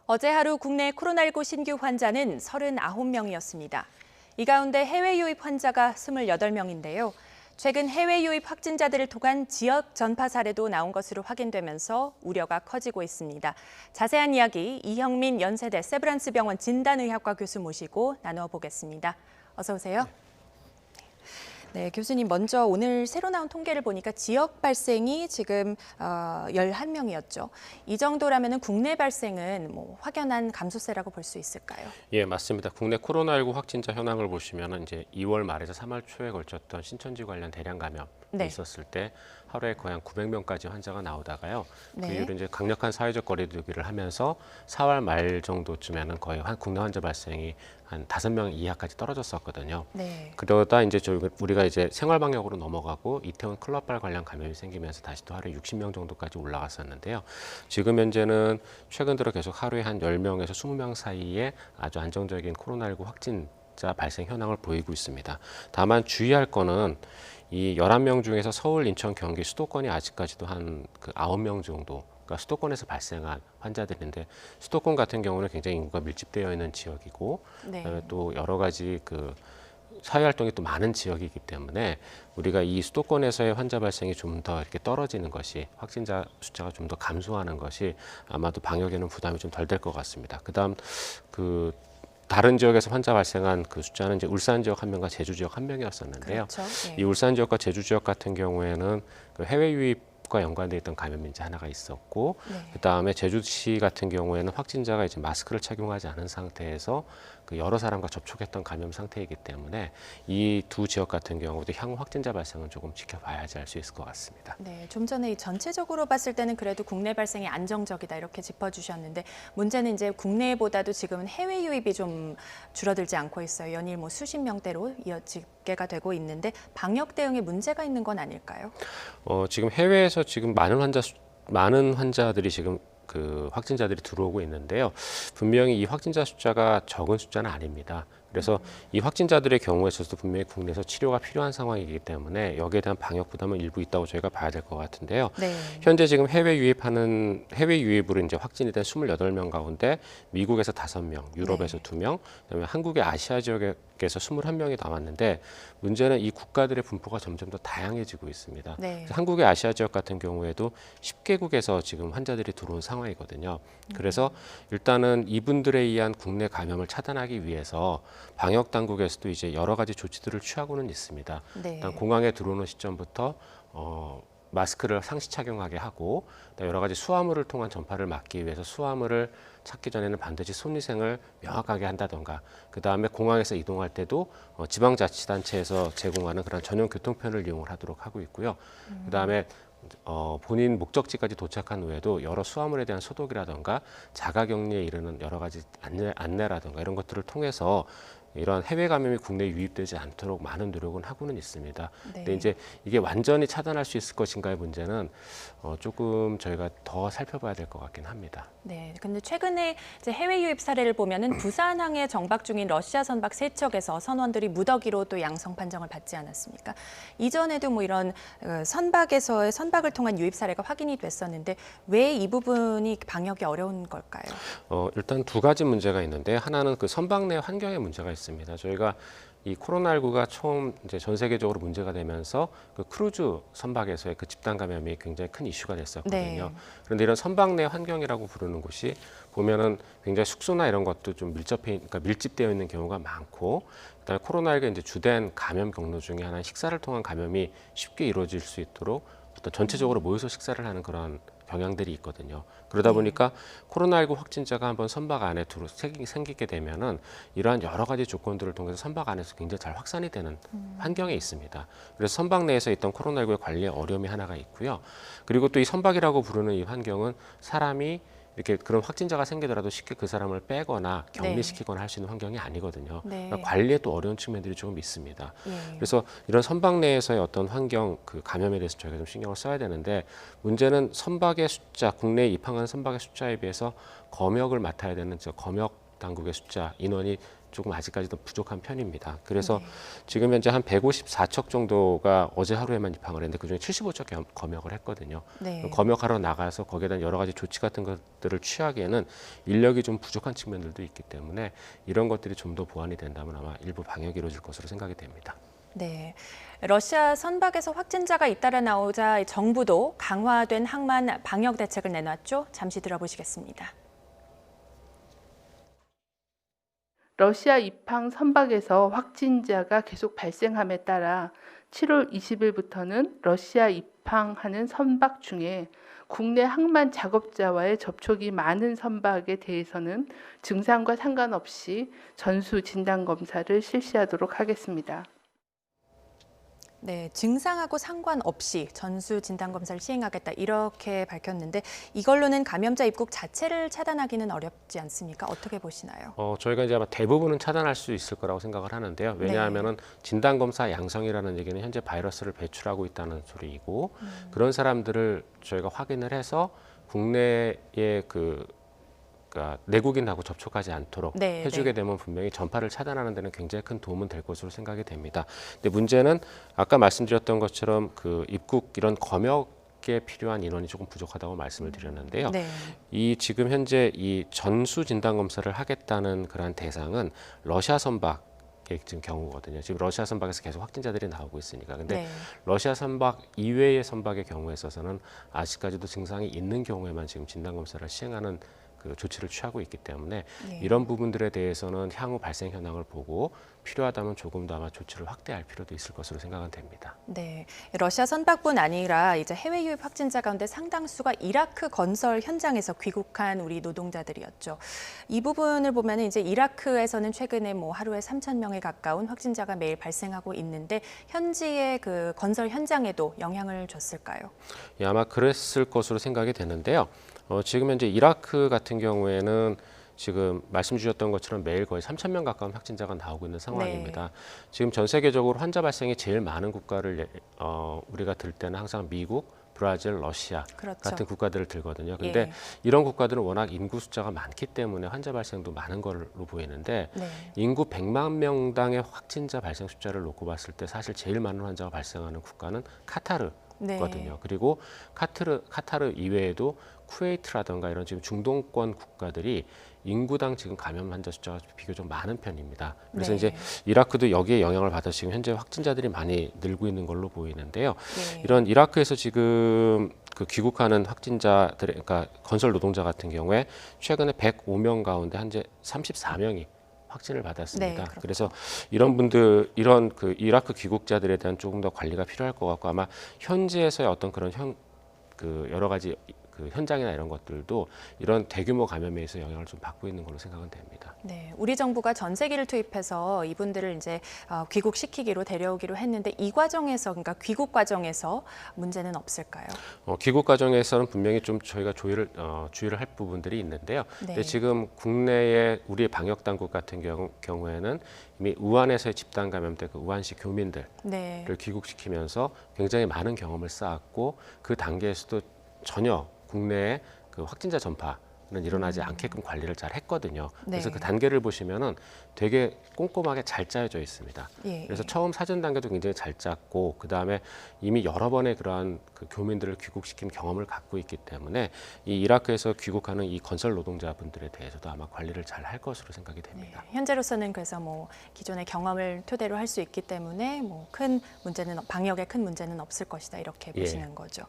어제 하루 국내 코로나19 신규 환자는 39명이었습니다. 이 가운데 해외 유입 환자가 28명인데요. 최근 해외 유입 확진자들을 통한 지역 전파 사례도 나온 것으로 확인되면서 우려가 커지고 있습니다. 자세한 이야기 이형민 연세대 세브란스 병원 진단의학과 교수 모시고 나누어 보겠습니다. 어서 오세요. 네, 교수님 먼저 오늘 새로 나온 통계를 보니까 지역 발생이 지금 11명이었죠. 이 정도라면 국내 발생은 확연한 감소세라고 볼 수 있을까요? 예, 맞습니다. 국내 코로나19 확진자 현황을 보시면 이제 2월 말에서 3월 초에 걸쳤던 신천지 관련 대량 감염이 있었을 때 하루에 거의 한 900명까지 환자가 나오다가요. 그 이후로 이제 강력한 사회적 거리두기를 하면서 4월 말 정도쯤에는 거의 국내 환자 발생이 한 5명 이하까지 떨어졌었거든요. 그러다 이제 우리가 이제 생활 방역으로 넘어가고 이태원 클럽발 관련 감염이 생기면서 다시 또 하루에 60명 정도까지 올라갔었는데요. 지금 현재는 최근 들어 계속 하루에 한 10명에서 20명 사이에 아주 안정적인 코로나19 확진자 발생 현황을 보이고 있습니다. 다만 주의할 거는 이 11명 중에서 서울, 인천, 경기, 수도권이 아직까지도 한 9명 정도, 그러니까 수도권에서 발생한 환자들인데 수도권 같은 경우는 굉장히 인구가 밀집되어 있는 지역이고 그다음에 또 여러 가지 사회 활동이 또 많은 지역이기 때문에 우리가 이 수도권에서의 환자 발생이 좀 더 이렇게 떨어지는 것이 확진자 숫자가 좀 더 감소하는 것이 아마도 방역에는 부담이 좀 덜 될 것 같습니다. 그다음 다른 지역에서 환자 발생한 숫자는 이제 울산 지역 1명과 제주 지역 1명이었었는데요. 그렇죠. 이 울산 지역과 제주 지역 같은 경우에는 해외 유입과 연관돼 있던 감염이 이제 하나가 있었고, 그다음에 제주시 같은 경우에는 확진자가 이제 마스크를 착용하지 않은 상태에서 여러 사람과 접촉했던 감염 상태이기 때문에 이 두 지역 같은 경우도 향후 확진자 발생은 조금 지켜봐야지 알 수 있을 것 같습니다. 네, 좀 전에 전체적으로 봤을 때는 그래도 국내 발생이 안정적이다 이렇게 짚어주셨는데 문제는 이제 국내보다도 지금은 해외 유입이 좀 줄어들지 않고 있어요. 연일 수십 명대로 이어지게가 되고 있는데 방역 대응에 문제가 있는 건 아닐까요? 지금 해외에서 지금 많은 환자들이 지금 확진자들이 들어오고 있는데요. 분명히 이 확진자 숫자가 적은 숫자는 아닙니다. 그래서 이 확진자들의 경우에 있어서도 분명히 국내에서 치료가 필요한 상황이기 때문에 여기에 대한 방역 부담은 일부 있다고 저희가 봐야 될 것 같은데요. 현재 지금 해외 유입으로 이제 확진이 된 28명 가운데 미국에서 5명, 유럽에서 2명, 그다음에 한국의 아시아 지역에서 21명이 남았는데 문제는 이 국가들의 분포가 점점 더 다양해지고 있습니다. 한국의 아시아 지역 같은 경우에도 10개국에서 지금 환자들이 들어온 상황이거든요. 그래서 일단은 이분들에 의한 국내 감염을 차단하기 위해서 방역 당국에서도 이제 여러 가지 조치들을 취하고는 있습니다. 일단 공항에 들어오는 시점부터 마스크를 상시 착용하게 하고 여러 가지 수화물을 통한 전파를 막기 위해서 수화물을 찾기 전에는 반드시 손위생을 명확하게 한다던가 그다음에 공항에서 이동할 때도 지방자치단체에서 제공하는 그런 전용 교통편을 이용을 하도록 하고 있고요. 그다음에 본인 목적지까지 도착한 후에도 여러 수화물에 대한 소독이라던가 자가격리에 이르는 여러 가지 안내라던가 이런 것들을 통해서 이러한 해외 감염이 국내에 유입되지 않도록 많은 노력은 하고는 있습니다. 근데 이제 이게 완전히 차단할 수 있을 것인가의 문제는 조금 저희가 더 살펴봐야 될 것 같긴 합니다. 네, 근데 최근에 이제 해외 유입 사례를 보면은 부산항에 정박 중인 러시아 선박 3척에서 선원들이 무더기로 또 양성 판정을 받지 않았습니까? 이전에도 이런 선박에서의 선박을 통한 유입 사례가 확인이 됐었는데 왜 이 부분이 방역이 어려운 걸까요? 일단 두 가지 문제가 있는데 하나는 선박 내 환경에 문제가 있습니다. 저희가 이 코로나19가 처음 이제 전 세계적으로 문제가 되면서 크루즈 선박에서의 집단 감염이 굉장히 큰 이슈가 됐었거든요. 그런데 이런 선박 내 환경이라고 부르는 곳이 보면은 굉장히 숙소나 이런 것도 좀 밀집되어 있는 경우가 많고, 그다음에 코로나19가 이제 주된 감염 경로 중에 하나는 식사를 통한 감염이 쉽게 이루어질 수 있도록 어떤 전체적으로 모여서 식사를 하는 그런 경향들이 있거든요. 그러다 보니까 코로나19 확진자가 한번 선박 안에 생기게 되면은 이러한 여러 가지 조건들을 통해서 선박 안에서 굉장히 잘 확산이 되는 환경에 있습니다. 그래서 선박 내에서 있던 코로나19의 관리에 어려움이 하나가 있고요. 그리고 또 이 선박이라고 부르는 이 환경은 사람이 이렇게 그런 확진자가 생기더라도 쉽게 그 사람을 빼거나 격리시키거나 할 수 있는 환경이 아니거든요. 그러니까 관리에 또 어려운 측면들이 조금 있습니다. 그래서 이런 선박 내에서의 어떤 환경, 감염에 대해서 저희가 좀 신경을 써야 되는데 문제는 선박의 숫자, 국내에 입항한 선박의 숫자에 비해서 검역을 맡아야 되는 검역 당국의 숫자, 인원이 조금 아직까지도 부족한 편입니다. 그래서 네. 지금 현재 한 154척 정도가 어제 하루에만 입항을 했는데 그중에 75척 검역을 했거든요. 네. 검역하러 나가서 거기에 대한 여러 가지 조치 같은 것들을 취하기에는 인력이 좀 부족한 측면들도 있기 때문에 이런 것들이 좀 더 보완이 된다면 아마 일부 방역이 이루어질 것으로 생각이 됩니다. 네. 러시아 선박에서 확진자가 잇따라 나오자 정부도 강화된 항만 방역 대책을 내놨죠. 잠시 들어보시겠습니다. 러시아 입항 선박에서 확진자가 계속 발생함에 따라 7월 20일부터는 러시아 입항하는 선박 중에 국내 항만 작업자와의 접촉이 많은 선박에 대해서는 증상과 상관없이 전수 진단 검사를 실시하도록 하겠습니다. 네, 증상하고 상관없이 전수 진단 검사를 시행하겠다 이렇게 밝혔는데 이걸로는 감염자 입국 자체를 차단하기는 어렵지 않습니까? 어떻게 보시나요? 저희가 이제 아마 대부분은 차단할 수 있을 거라고 생각을 하는데요. 왜냐하면은 진단 검사 양성이라는 얘기는 현재 바이러스를 배출하고 있다는 소리이고 그런 사람들을 저희가 확인을 해서 국내에 그러니까 내국인하고 접촉하지 않도록 네, 해주게 네. 되면 분명히 전파를 차단하는 데는 굉장히 큰 도움은 될 것으로 생각이 됩니다. 근데 문제는 아까 말씀드렸던 것처럼 그 입국 이런 검역에 필요한 인원이 조금 부족하다고 말씀을 드렸는데요. 네. 이 지금 현재 이 전수 진단 검사를 하겠다는 그러한 대상은 러시아 선박의 지금 경우거든요. 지금 러시아 선박에서 계속 확진자들이 나오고 있으니까. 근데 네. 러시아 선박 이외의 선박의 경우에 있어서는 아직까지도 증상이 있는 경우에만 지금 진단 검사를 시행하는 그 조치를 취하고 있기 때문에 네. 이런 부분들에 대해서는 향후 발생 현황을 보고 필요하다면 조금 더 아마 조치를 확대할 필요도 있을 것으로 생각은 됩니다. 네, 러시아 선박뿐 아니라 이제 해외 유입 확진자 가운데 상당수가 이라크 건설 현장에서 귀국한 우리 노동자들이었죠. 이 부분을 보면 이제 이라크에서는 최근에 뭐 하루에 3,000명에 가까운 확진자가 매일 발생하고 있는데 현지의 그 건설 현장에도 영향을 줬을까요? 예, 아마 그랬을 것으로 생각이 되는데요. 지금 현재 이라크 같은 경우에는 지금 말씀 주셨던 것처럼 매일 거의 3,000명 가까운 확진자가 나오고 있는 상황입니다. 지금 전 세계적으로 환자 발생이 제일 많은 국가를 우리가 들 때는 항상 미국, 브라질, 러시아 그렇죠. 같은 국가들을 들거든요. 근데 예. 이런 국가들은 워낙 인구 숫자가 많기 때문에 환자 발생도 많은 걸로 보이는데 네. 인구 100만 명당의 확진자 발생 숫자를 놓고 봤을 때 사실 제일 많은 환자가 발생하는 국가는 카타르. 네. 거든요. 그리고 카타르 이외에도 쿠웨이트라든가 이런 지금 중동권 국가들이 인구당 지금 감염 환자 숫자가 비교적 많은 편입니다. 그래서 네. 이제 이라크도 여기에 영향을 받아 지금 현재 확진자들이 많이 늘고 있는 걸로 보이는데요. 네. 이런 이라크에서 지금 그 귀국하는 확진자들, 그러니까 건설 노동자 같은 경우에 최근에 105명 가운데 현재 34명이 확진을 받았습니다. 네, 그렇죠. 그래서 이런 분들, 이런 그 이라크 귀국자들에 대한 조금 더 관리가 필요할 것 같고 아마 현지에서의 어떤 그런 그 여러 가지 그 현장이나 이런 것들도 이런 대규모 감염에 의해서 영향을 좀 받고 있는 걸로 생각은 됩니다. 네, 우리 정부가 전세기를 투입해서 이분들을 이제 귀국시키기로 데려오기로 했는데 이 과정에서 그러니까 귀국 과정에서 문제는 없을까요? 귀국 과정에서는 분명히 좀 저희가 주의를 할 부분들이 있는데요. 네. 근데 지금 국내의 우리의 방역 당국 같은 경우에는 이미 우한에서의 집단 감염 때 그 우한시 교민들을 네. 귀국시키면서 굉장히 많은 경험을 쌓았고 그 단계에서도 전혀 국내에 그 확진자 전파는 일어나지 않게끔 관리를 잘 했거든요. 그래서 네. 그 단계를 보시면은 되게 꼼꼼하게 잘 짜여져 있습니다. 예, 그래서 예. 처음 사전 단계도 굉장히 잘 짰고 그 다음에 이미 여러 번의 그러한 그 교민들을 귀국시킨 경험을 갖고 있기 때문에 이 이라크에서 귀국하는 이 건설 노동자분들에 대해서도 아마 관리를 잘 할 것으로 생각이 됩니다. 네, 현재로서는 그래서 뭐 기존의 경험을 토대로 할 수 있기 때문에 뭐 큰 문제는 방역에 큰 문제는 없을 것이다 이렇게 예. 보시는 거죠.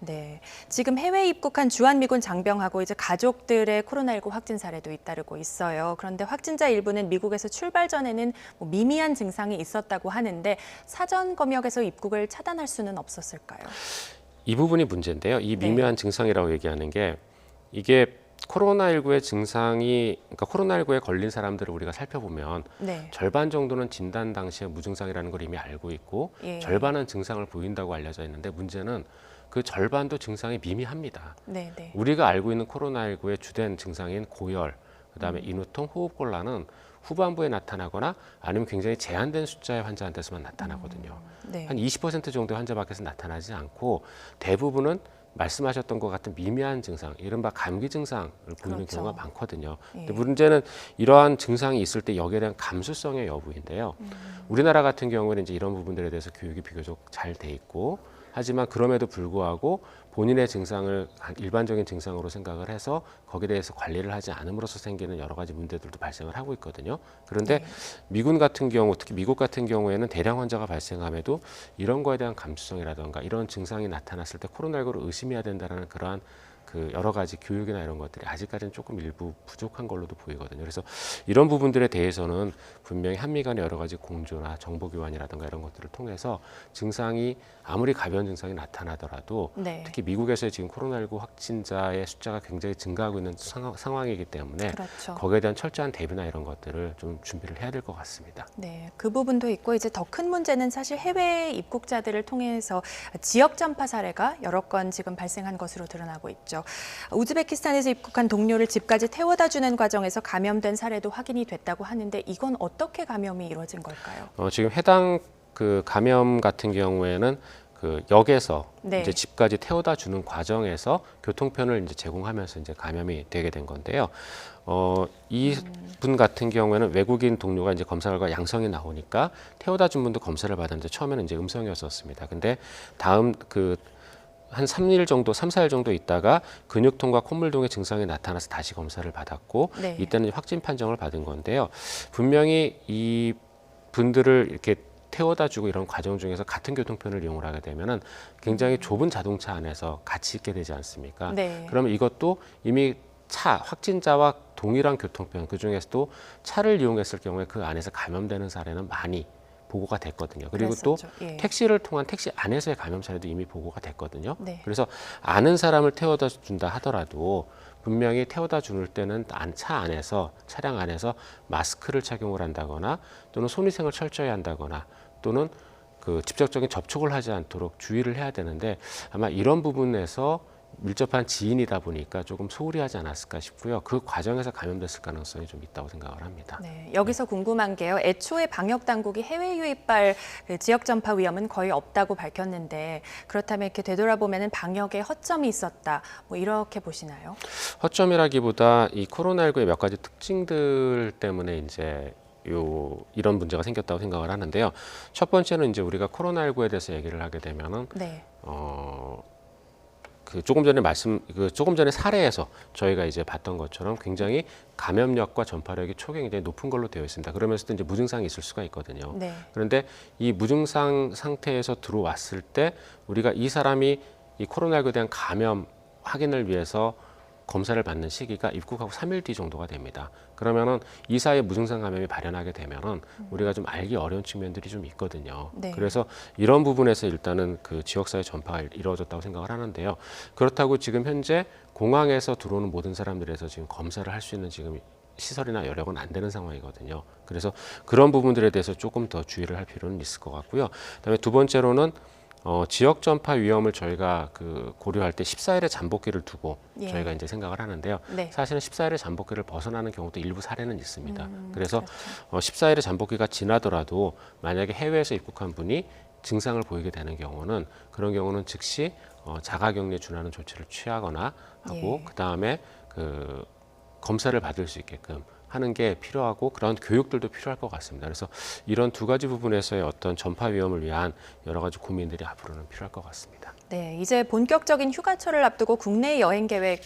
네, 지금 해외 입국한 주한미군 장병하고 이제 가족들의 코로나19 확진 사례도 잇따르고 있어요. 그런데 확진자 일부는 미국에서 출발 전에는 뭐 미미한 증상이 있었다고 하는데 사전 검역에서 입국을 차단할 수는 없었을까요? 이 부분이 문제인데요. 이 네. 미묘한 증상이라고 얘기하는 게 이게 코로나19의 증상이 그러니까 코로나19에 걸린 사람들을 우리가 살펴보면 네, 절반 정도는 진단 당시에 무증상이라는 걸 이미 알고 있고 예. 절반은 증상을 보인다고 알려져 있는데 문제는 그 절반도 증상이 미미합니다. 네, 네. 우리가 알고 있는 코로나19의 주된 증상인 고열, 그다음에 인후통, 호흡곤란은 후반부에 나타나거나 아니면 굉장히 제한된 숫자의 환자한테서만 나타나거든요. 네. 한 20% 정도의 환자 밖에서 나타나지 않고 대부분은 말씀하셨던 것 같은 미미한 증상, 이른바 감기 증상을 보이는 그렇죠. 경우가 많거든요. 예. 근데 문제는 이러한 증상이 있을 때 여기에 대한 감수성의 여부인데요. 우리나라 같은 경우에는 이제 이런 부분들에 대해서 교육이 비교적 잘 돼 있고, 하지만 그럼에도 불구하고 본인의 증상을 일반적인 증상으로 생각을 해서 거기에 대해서 관리를 하지 않음으로써 생기는 여러 가지 문제들도 발생을 하고 있거든요. 그런데 미군 같은 경우, 특히 미국 같은 경우에는 대량 환자가 발생함에도 이런 거에 대한 감수성이라든가 이런 증상이 나타났을 때 코로나19를 의심해야 된다는 그러한 그 여러 가지 교육이나 이런 것들이 아직까지는 조금 일부 부족한 걸로도 보이거든요. 그래서 이런 부분들에 대해서는 분명히 한미 간의 여러 가지 공조나 정보 교환이라든가 이런 것들을 통해서 증상이 아무리 가벼운 증상이 나타나더라도 네. 특히 미국에서의 지금 코로나19 확진자의 숫자가 굉장히 증가하고 있는 상황이기 때문에 그렇죠. 거기에 대한 철저한 대비나 이런 것들을 좀 준비를 해야 될 것 같습니다. 네, 그 부분도 있고 이제 더 큰 문제는 사실 해외 입국자들을 통해서 지역 전파 사례가 여러 건 지금 발생한 것으로 드러나고 있죠. 우즈베키스탄에서 입국한 동료를 집까지 태워다 주는 과정에서 감염된 사례도 확인이 됐다고 하는데 이건 어떻게 감염이 이루어진 걸까요? 지금 해당 그 감염 같은 경우에는 그 역에서 네. 이제 집까지 태워다 주는 과정에서 교통편을 이제 제공하면서 이제 감염이 되게 된 건데요. 이분 같은 경우에는 외국인 동료가 이제 검사 결과 양성이 나오니까 태워다 준 분도 검사를 받았는데 처음에는 이제 음성이었었습니다. 근데 다음 한 3일 정도, 3, 4일 정도 있다가 근육통과 콧물동의 증상이 나타나서 다시 검사를 받았고 네. 이때는 확진 판정을 받은 건데요. 분명히 이 분들을 이렇게 태워다 주고 이런 과정 중에서 같은 교통편을 이용을 하게 되면은 굉장히 좁은 자동차 안에서 같이 있게 되지 않습니까? 네. 그러면 이것도 이미 확진자와 동일한 교통편, 그중에서도 차를 이용했을 경우에 그 안에서 감염되는 사례는 많이 보고가 됐거든요. 그리고 또 그랬었죠. 예. 택시를 통한 택시 안에서의 감염 사례도 이미 보고가 됐거든요. 네. 그래서 아는 사람을 태워다 준다 하더라도 분명히 태워다 줄 때는 차 안에서, 차량 안에서 마스크를 착용을 한다거나 또는 손위생을 철저히 한다거나 또는 그 직접적인 접촉을 하지 않도록 주의를 해야 되는데 아마 이런 부분에서 밀접한 지인이다 보니까 조금 소홀히 하지 않았을까 싶고요. 그 과정에서 감염됐을 가능성이 좀 있다고 생각을 합니다. 네, 여기서 궁금한 게요. 애초에 방역 당국이 해외 유입발 지역 전파 위험은 거의 없다고 밝혔는데 그렇다면 이렇게 되돌아보면은 방역에 허점이 있었다. 뭐 이렇게 보시나요? 허점이라기보다 이 코로나19의 몇 가지 특징들 때문에 이제 이런 문제가 생겼다고 생각을 하는데요. 첫 번째는 이제 우리가 코로나19에 대해서 얘기를 하게 되면은 네. 조금 전에 사례에서 저희가 이제 봤던 것처럼 굉장히 감염력과 전파력이 초기 굉장히 높은 걸로 되어 있습니다. 그러면서도 이제 무증상이 있을 수가 있거든요. 네. 그런데 이 무증상 상태에서 들어왔을 때 우리가 이 사람이 이 코로나19에 대한 감염 확인을 위해서 검사를 받는 시기가 입국하고 3일 뒤 정도가 됩니다. 그러면은 이 사이에 무증상 감염이 발현하게 되면은 우리가 좀 알기 어려운 측면들이 좀 있거든요. 네. 그래서 이런 부분에서 일단은 그 지역사회 전파가 이루어졌다고 생각을 하는데요. 그렇다고 지금 현재 공항에서 들어오는 모든 사람들에서 지금 검사를 할 수 있는 지금 시설이나 여력은 안 되는 상황이거든요. 그래서 그런 부분들에 대해서 조금 더 주의를 할 필요는 있을 것 같고요. 그다음에 두 번째로는 지역 전파 위험을 저희가 고려할 때 14일의 잠복기를 두고 예. 저희가 이제 생각을 하는데요. 네. 사실은 14일의 잠복기를 벗어나는 경우도 일부 사례는 있습니다. 그래서 그렇죠. 14일의 잠복기가 지나더라도 만약에 해외에서 입국한 분이 증상을 보이게 되는 경우는 그런 경우는 즉시 자가격리에 준하는 조치를 취하거나 하고 예. 그다음에 검사를 받을 수 있게끔 하는 게 필요하고 그런 교육들도 필요할 것 같습니다. 그래서 이런 두 가지 부분에서의 어떤 전파 위험을 위한 여러 가지 고민들이 앞으로는 필요할 것 같습니다. 네, 이제 본격적인 휴가철을 앞두고 국내 여행 계획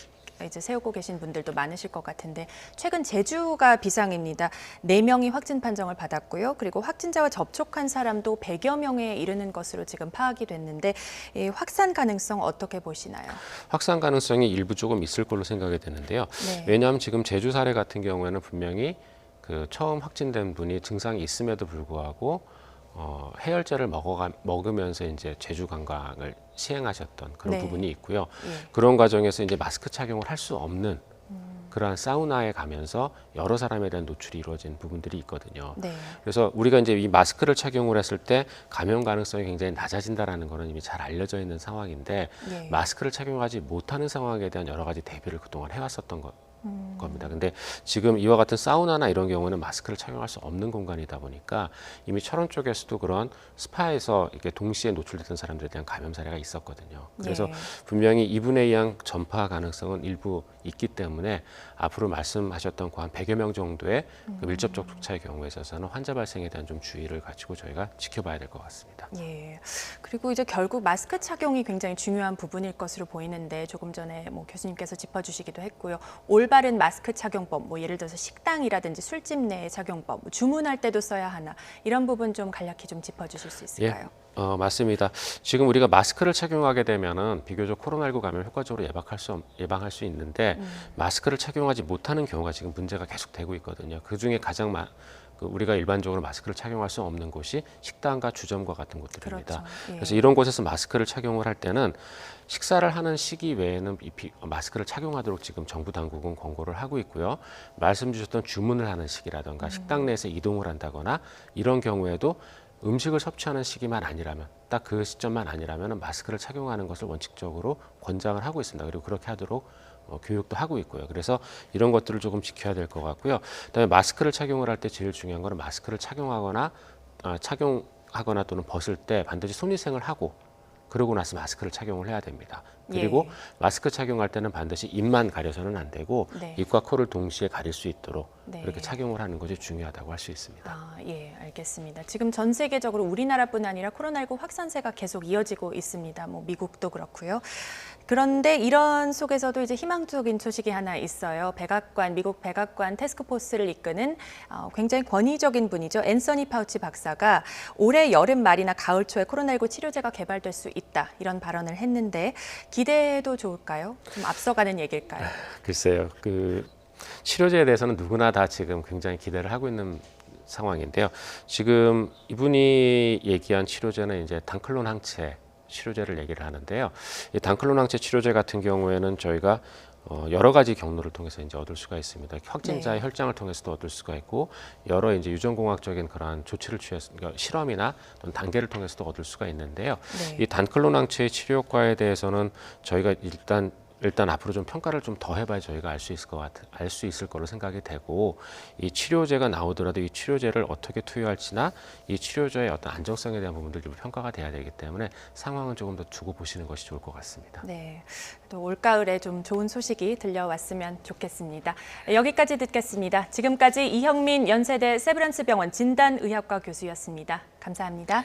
이제 세우고 계신 분들도 많으실 것 같은데 최근 제주가 비상입니다. 4명이 확진 판정을 받았고요. 그리고 확진자와 접촉한 사람도 100여 명에 이르는 것으로 지금 파악이 됐는데 이 확산 가능성 어떻게 보시나요? 확산 가능성이 일부 조금 있을 걸로 생각이 되는데요. 네. 왜냐하면 지금 제주 사례 같은 경우에는 분명히 처음 확진된 분이 증상이 있음에도 불구하고 해열제를 먹으면서 이제 제주 관광을 시행하셨던 그런 네. 부분이 있고요. 예. 그런 과정에서 이제 마스크 착용을 할 수 없는 그러한 사우나에 가면서 여러 사람에 대한 노출이 이루어진 부분들이 있거든요. 네. 그래서 우리가 이제 이 마스크를 착용을 했을 때 감염 가능성이 굉장히 낮아진다라는 거는 이미 잘 알려져 있는 상황인데 예. 마스크를 착용하지 못하는 상황에 대한 여러 가지 대비를 그동안 해왔었던 겁니다. 근데 지금 이와 같은 사우나나 이런 경우는 마스크를 착용할 수 없는 공간이다 보니까 이미 철원 쪽에서도 그런 스파에서 이렇게 동시에 노출됐던 사람들에 대한 감염 사례가 있었거든요. 그래서 예. 분명히 이분에 의한 전파 가능성은 일부 있기 때문에 앞으로 말씀하셨던 그 한 100여 명 정도의 그 밀접 접촉자의 경우에 있어서는 환자 발생에 대한 좀 주의를 가지고 저희가 지켜봐야 될 것 같습니다. 예. 그리고 이제 결국 마스크 착용이 굉장히 중요한 부분일 것으로 보이는데 조금 전에 뭐 교수님께서 짚어주시기도 했고요. 올바른 마스크 착용법, 뭐 예를 들어서 식당이라든지 술집 내 착용법, 뭐 주문할 때도 써야 하나 이런 부분 좀 간략히 좀 짚어주실 수 있을까요? 맞습니다. 지금 우리가 마스크를 착용하게 되면은 비교적 코로나19 감염을 효과적으로 예방할 수 있는데 마스크를 착용하지 못하는 경우가 지금 문제가 계속되고 있거든요. 그 중에 가장 우리가 일반적으로 마스크를 착용할 수 없는 곳이 식당과 주점과 같은 곳들입니다. 그렇죠. 예. 그래서 이런 곳에서 마스크를 착용을 할 때는 식사를 하는 시기 외에는 마스크를 착용하도록 지금 정부 당국은 권고를 하고 있고요. 말씀 주셨던 주문을 하는 시기라든가 식당 내에서 이동을 한다거나 이런 경우에도 음식을 섭취하는 시기만 아니라면 딱 그 시점만 아니라면 마스크를 착용하는 것을 원칙적으로 권장을 하고 있습니다. 그리고 그렇게 하도록 교육도 하고 있고요. 그래서 이런 것들을 조금 지켜야 될 것 같고요. 그다음에 마스크를 착용을 할 때 제일 중요한 거는 마스크를 착용하거나 또는 벗을 때 반드시 손위생을 하고 그러고 나서 마스크를 착용을 해야 됩니다. 그리고 예. 마스크 착용할 때는 반드시 입만 가려서는 안 되고 네. 입과 코를 동시에 가릴 수 있도록 네. 그렇게 착용을 하는 것이 중요하다고 할 수 있습니다. 예, 알겠습니다. 지금 전 세계적으로 우리나라뿐 아니라 코로나19 확산세가 계속 이어지고 있습니다. 뭐 미국도 그렇고요. 그런데 이런 속에서도 이제 희망적인 소식이 하나 있어요. 미국 백악관 태스크포스를 이끄는 굉장히 권위적인 분이죠. 앤서니 파우치 박사가 올해 여름 말이나 가을 초에 코로나19 치료제가 개발될 수 있다. 이런 발언을 했는데 기대해도 좋을까요? 좀 앞서가는 얘기일까요? 글쎄요. 그 치료제에 대해서는 누구나 다 지금 굉장히 기대를 하고 있는 상황인데요. 지금 이분이 얘기한 치료제는 이제 단클론 항체 치료제를 얘기를 하는데요. 이 단클론 항체 치료제 같은 경우에는 저희가 여러 가지 경로를 통해서 이제 얻을 수가 있습니다. 확진자의 네. 혈장을 통해서도 얻을 수가 있고 여러 이제 유전공학적인 그러한 조치를 그러니까 실험이나 또는 단계를 통해서도 얻을 수가 있는데요. 네. 이 단클론 항체의 치료 효과에 대해서는 저희가 일단 앞으로 좀 평가를 좀 더 해봐야 저희가 알 수 있을 거로 생각이 되고 이 치료제가 나오더라도 이 치료제를 어떻게 투여할지나 이 치료제의 어떤 안정성에 대한 부분들이 평가가 돼야 되기 때문에 상황은 조금 더 두고 보시는 것이 좋을 것 같습니다. 네, 또 올가을에 좀 좋은 소식이 들려왔으면 좋겠습니다. 여기까지 듣겠습니다. 지금까지 이형민 연세대 세브란스 병원 진단의학과 교수였습니다. 감사합니다.